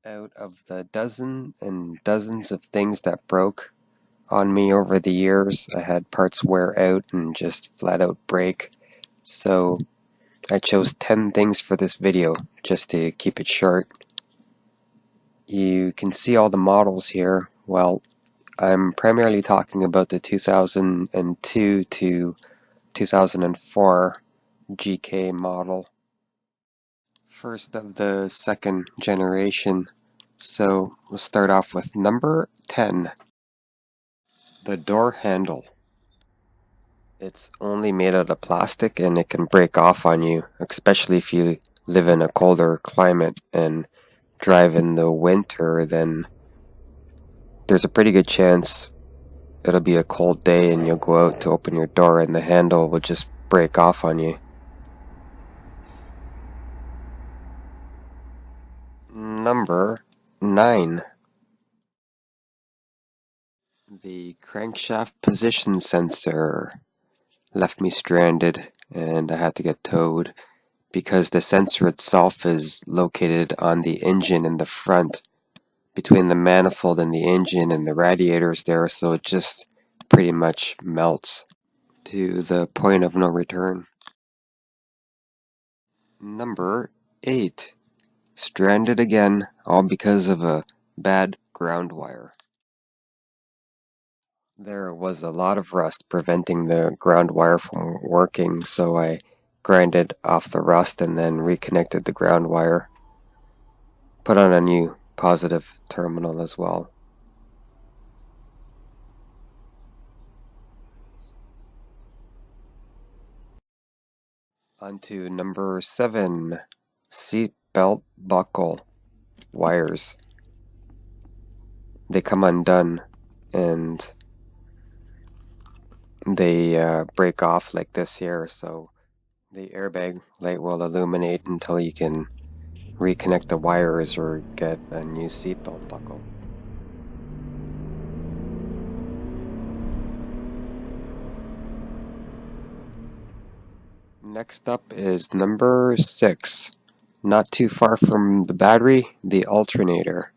Out of the dozen and dozens of things that broke on me over the years, I had parts wear out and just flat out break. So I chose 10 things for this video just to keep it short. You can see all the models here. Well, I'm primarily talking about the 2002 to 2004 GK model. First of the second generation. So we'll start off with number 10. The door handle. It's only made out of plastic and it can break off on you, especially if you live in a colder climate and drive in the winter. Then there's a pretty good chance it'll be a cold day and you'll go out to open your door and the handle will just break off on you. Number 9. The crankshaft position sensor left me stranded and I had to get towed because the sensor itself is located on the engine in the front between the manifold and the engine and the radiators there, so it just pretty much melts to the point of no return. Number 8. Stranded again, all because of a bad ground wire. There was a lot of rust preventing the ground wire from working, so I grinded off the rust and then reconnected the ground wire. Put on a new positive terminal as well. On to number 7. Seat belt buckle wires. They come undone and they break off like this here, so the airbag light will illuminate until you can reconnect the wires or get a new seatbelt buckle. Next up is number 6. Not too far from the battery, the alternator.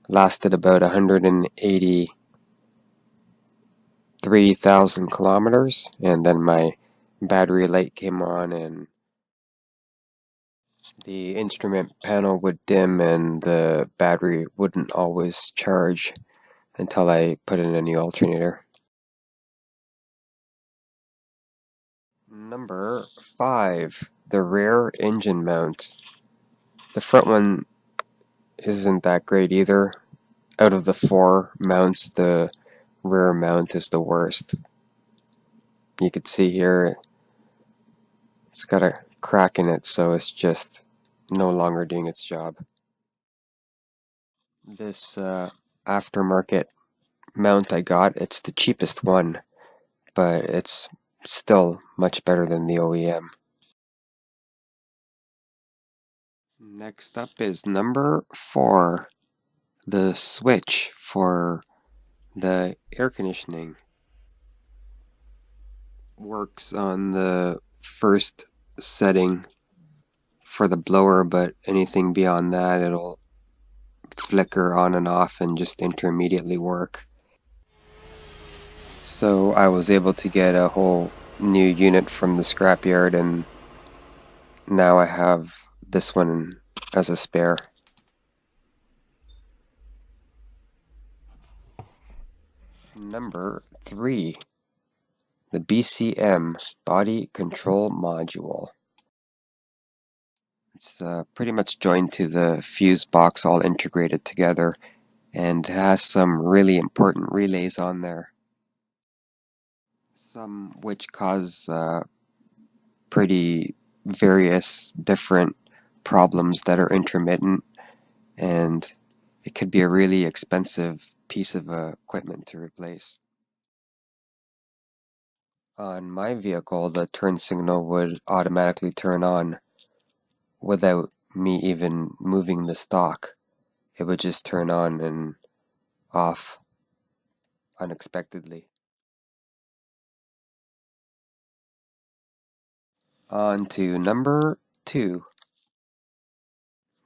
Lasted about 183,000 kilometers, and then my battery light came on and the instrument panel would dim and the battery wouldn't always charge until I put in a new alternator. Number 5. The rear engine mount. The front one isn't that great either. Out of the 4 mounts, the rear mount is the worst. You can see here it's got a crack in it, so it's just no longer doing its job. This aftermarket mount I got, it's the cheapest one, but it's still much better than the OEM. Next up is number 4, the switch for the air conditioning. Works on the first setting for the blower, but anything beyond that it'll flicker on and off and just intermediately work. So I was able to get a whole new unit from the scrapyard, and now I have this one as a spare. Number 3. The BCM Body Control Module. It's pretty much joined to the fuse box, all integrated together, and has some really important relays on there. Some which cause pretty various different problems that are intermittent, and it could be a really expensive piece of equipment to replace. On my vehicle, the turn signal would automatically turn on without me even moving the stock. It would just turn on and off unexpectedly. On to number 2.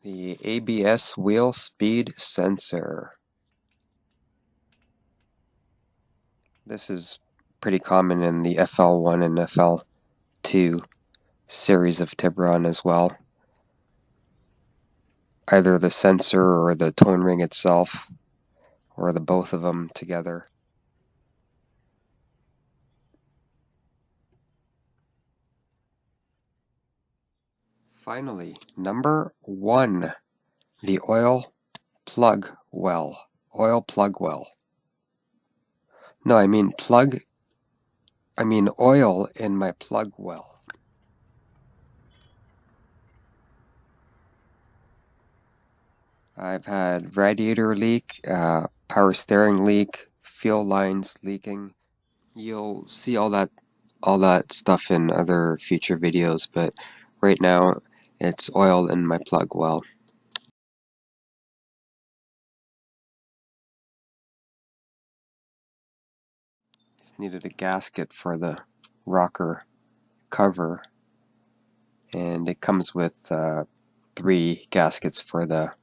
The ABS wheel speed sensor. This is pretty common in the FL1 and FL2 series of tiburon as well. Either the sensor or the tone ring itself, or the both of them together. Finally, number 1, the oil plug well. Oil plug well. No, I mean oil in my plug well. I've had radiator leak, power steering leak, fuel lines leaking. You'll see all that stuff in other future videos, but right now it's oil in my plug well. Just needed a gasket for the rocker cover, and it comes with 3 gaskets for the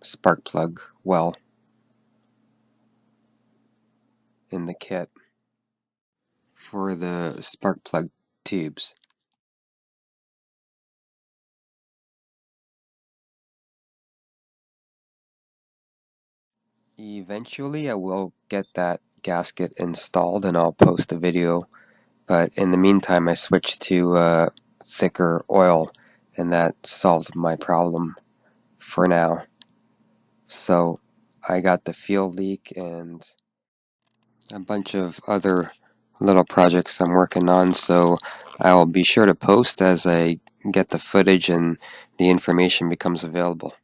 spark plug well in the kit for the spark plug tubes. Eventually I will get that gasket installed and I'll post a video, but in the meantime I switched to thicker oil, and that solved my problem for now. So I got the fuel leak and a bunch of other little projects I'm working on, so I'll be sure to post as I get the footage and the information becomes available.